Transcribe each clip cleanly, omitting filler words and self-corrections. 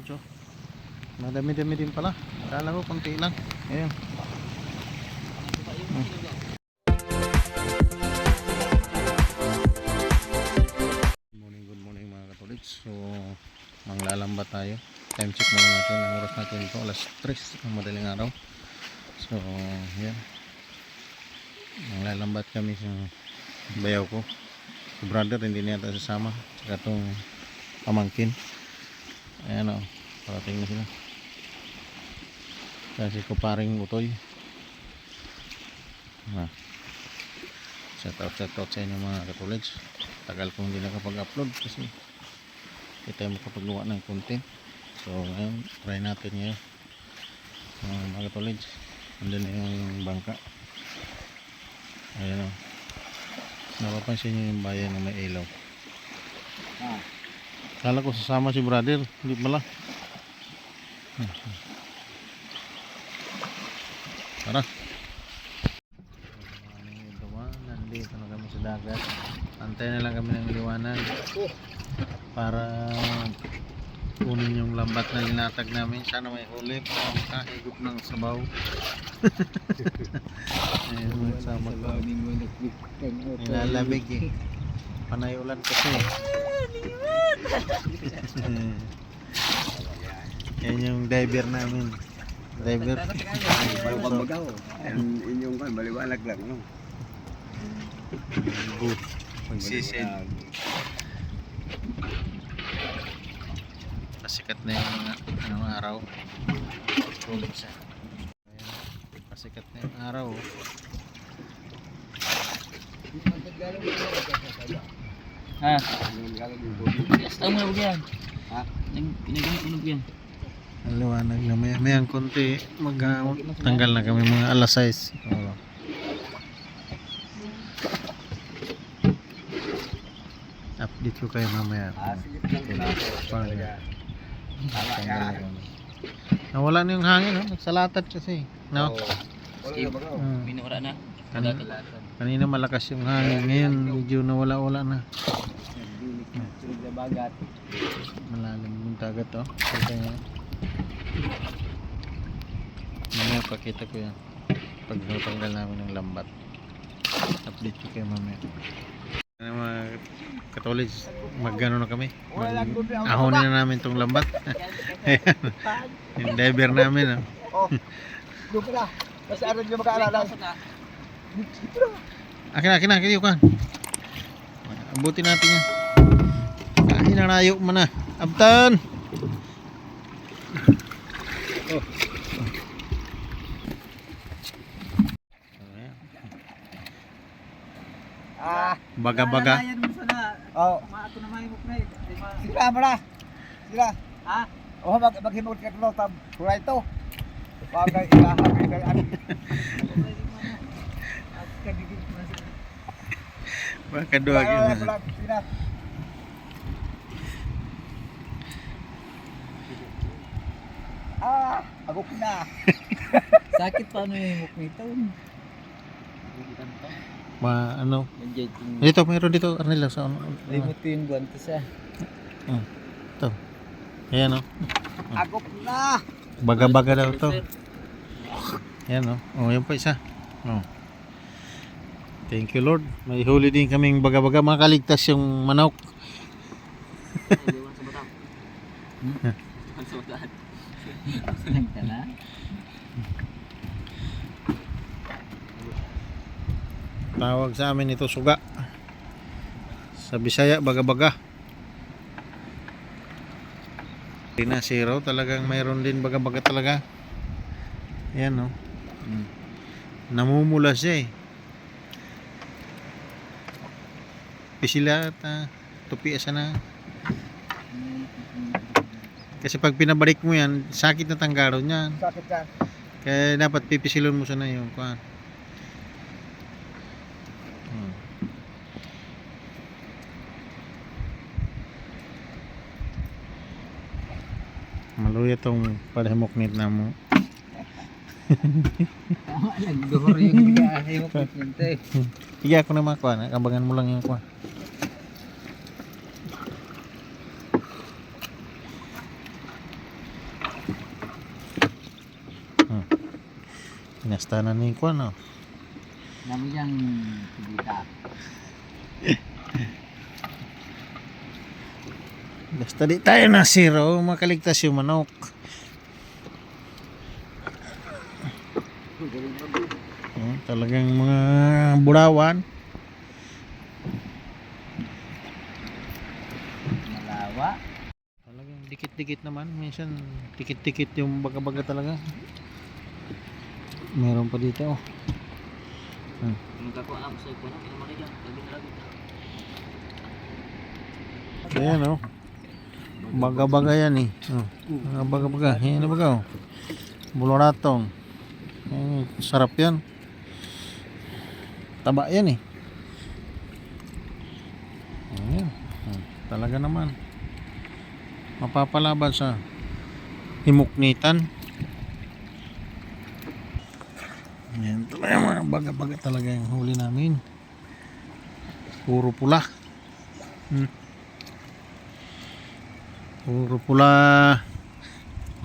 lods oh. Madami-dami din pala. Akala ko konti lang. Ayan. Good morning mga katolids. So, manglalambat tayo. Time check muna natin. Ang oras natin ito, alas 3 ng madaling araw. So, ayan. Manglalambat kami sa bayaw ko. Si brother, hindi niya ata sasama. Saka itong pamangkin. Ayan o, parating na sila. Kasi kuparing utoy. Shout out sa inyo mga katolids. Tagal kong hindi nakapag-upload kasi hindi tayo makapagawa ng content. So ngayon, try natin ngayon mga katolids. Andun na yung bangka. Ayan o, napapansin nyo yung bayan na may ilaw. Kala ko sasama si brother, hindi pala. Tara. Nandito na kami sa dagat. Antay na lang kami ng liwanag para kunin yung lambat na linatag namin. Sana may huli para makahigop ng sabaw. Ayun, sama ko. Nilalamig eh. Panay ulan kasi. Yan yung diver namin. Diver. Bagbagaw. Inyong kan baliwanag lang no. Magsisid. Pasikat na yung araw. Tulog siya. Pasikat na yung araw. Ha? Yes, tahu mo na yan. Ha? Pinagamit yan. Ang liwanag na mayang konti. Tanggal na kami mga alas 6. Oh. Update ko kayo mamaya. Nawala na yung hangin, no? Nagsalatad kasi. No? Minura na. Kanina malakas yung hangin. Ngayon medyo nawala-wala na. Malalim yung dagat, oh. Mamaya pakita ko yan pag natanggal namin ng lambat. Update ko kayo mamaya. Mga katolids, mag-ano na kami, ahonin na namin tong lambat. Yung diver namin Doon ka na. Kasi aral nyo makaalala. akin kayo kan abutin natin yan. Kain na nayo mo na abtan. Baga-baga. Oh. Sila mara. Sila. Ha? Oh, maghimot ka tulo tab. Kuray to. Bagay ilahabi kay ani. Baka doa yun. Agok na. Sakit pa ano yung hukmi ito. Ano? Dito, mayroon dito, Arnel. Limot yung guantes Ito. Ayan o. Agok na. Baga-baga daw to. Ayan o. Oh, yan pa isa. Oh. Thank you Lord. May huli din kaming baga-baga. Makaligtas yung manok. Tawag sa amin ito suga. Sa Bisaya baga-baga. Na zero talagang mayroon din baga-baga talaga. Ayan oh. Namumula siya eh. Pisila at tupi asa na. Kasi pag pinabalik mo yan, sakit na tanggaron yan. Sakit yan. Kaya dapat pipisilon mo sana yung kuhan. Maluya tong padahimok nit na mo. Nagduhor yung himok nito eh. Sige ako na makuha. Kabangan mo lang yung kuha. Nasta na ni Kwan, no? Namin yan, tibita. Basta di tayo nasiro, makaligtas yung manok. Talagang mga burawan. Malawa. Talagang dikit-dikit naman. Minsan dikit-dikit yung baga-baga talaga. Meron pa dito. Yung kako ako sa ikuan, kinamali dyan. Labi na labi. Ayan, oh. Baga-baga yan eh. Oh. Mga baga-baga. Ayan na baga, oh. Buluratong. Sarap yan. Taba yan eh. Ayan. Talaga naman. Mapapalaban sa himuknitan. Ayan. Talaga mga baga-baga talaga yung huli namin. Puro pula. Puro pula.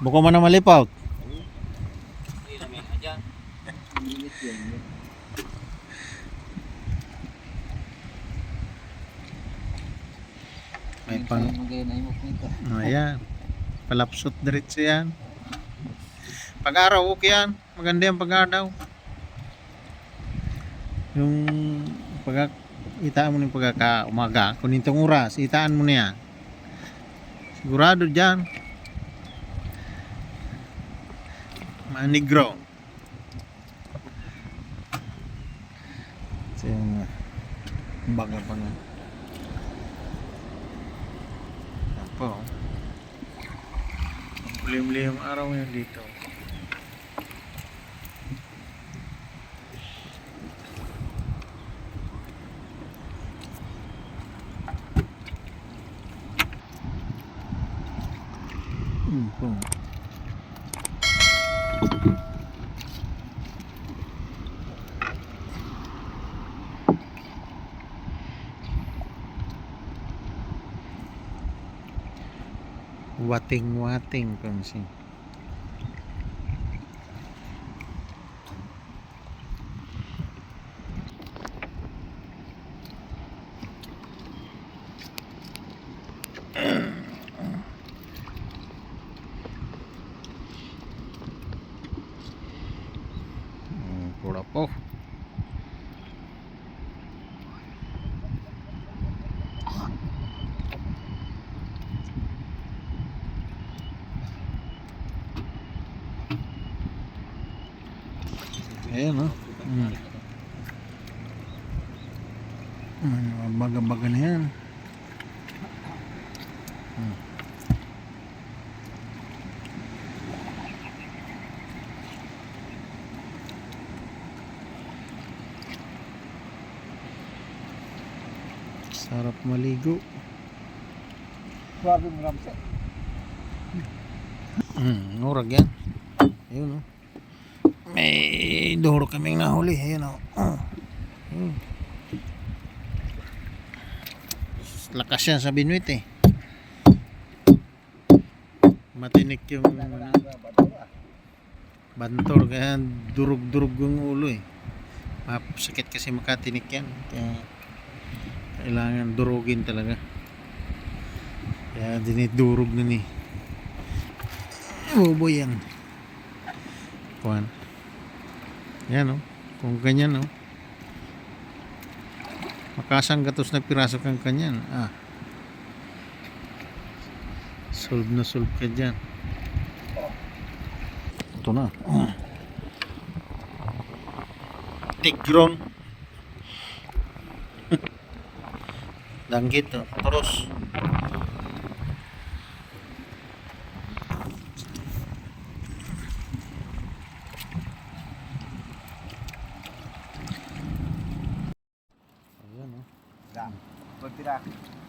Buko man na malipaw. Hindi namin dyan. Minit yun. May pang... Magayon ay muk nito. Ayan. Palapsot diretso yan. Pag-araw, okay yan. Maganda yung pag-araw. Yung itaan mo yung pagkaka-umaga. Kung itong oras, itaan mo na yan. Sigurado dyan. Manigro. So yung baga pa nga. Yan po. Uli-uli yung araw ngayon dito. Po. Wating-wating pansin. Pura po. Ayan, no? Baga-baga na yan. Sarap maligo. Grabe mo ramse. Ngurag yan. Ayun, no? May duro kaming nahuli. Ayun, no? Lakas yan sa binuit eh. Matinik yung bantor, kaya durug-durug yung ulo eh. Sakit kasi makatinik yan. Kaya kailangan durugin talaga. Kaya dinidurog na ni. Bobo yan. Kuhan. Yan, no? Kung ganyan, no? Makasang gatos na piraso kang kanyan. Solve na solve ka dyan. Ito na. Tigron. Danggit, oh. Terus. Ayan, oh. Dah. Bertira.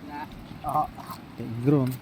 Nah, Oh. Tigron.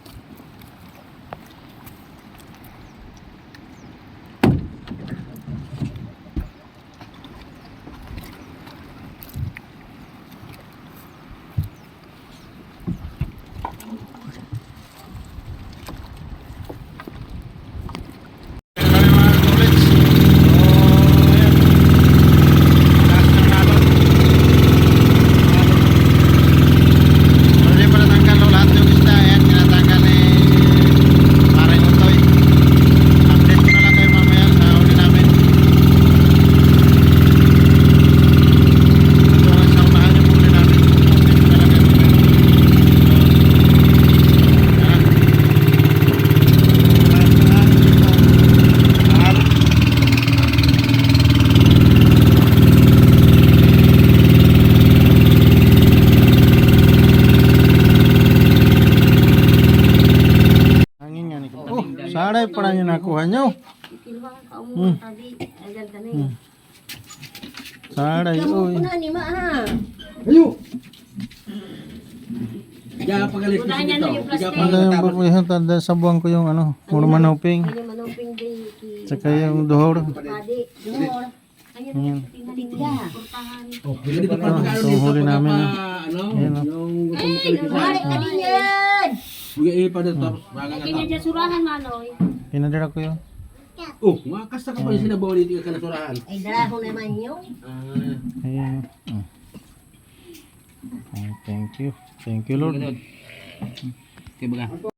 Saday pa na yung nakuha nyo. Kiluha ka mo tadi. Ayan ka ni. Saday, uy. Kuna ni ma ha. Ayo! Diyan pagalis ko Unahan niya dito. na yung plastic. Ano yung babuyan tanda sa buwan ko yung ano, muna manuping. Kanya manuping day ki. Tsaka yung duhor. Padi. Duhor. Ayun. Ayan. Tinaliga. Portahan. Oh, dito pa Ah, pagkano so dito huli namin, ano? Ayan, oh. Yung gusto mo Ay, kalis gumari ka din yan. Bugay pa dito tapos baga Kanya ka. dyan surahan manoy. Pinadala ko yun. Oh, makasta ka pa rin sinabaw dito ka nasurahan. Ay dahon naman yun. Ah. Ayan. Ay, thank you. Thank you, Lord. Kaya baga.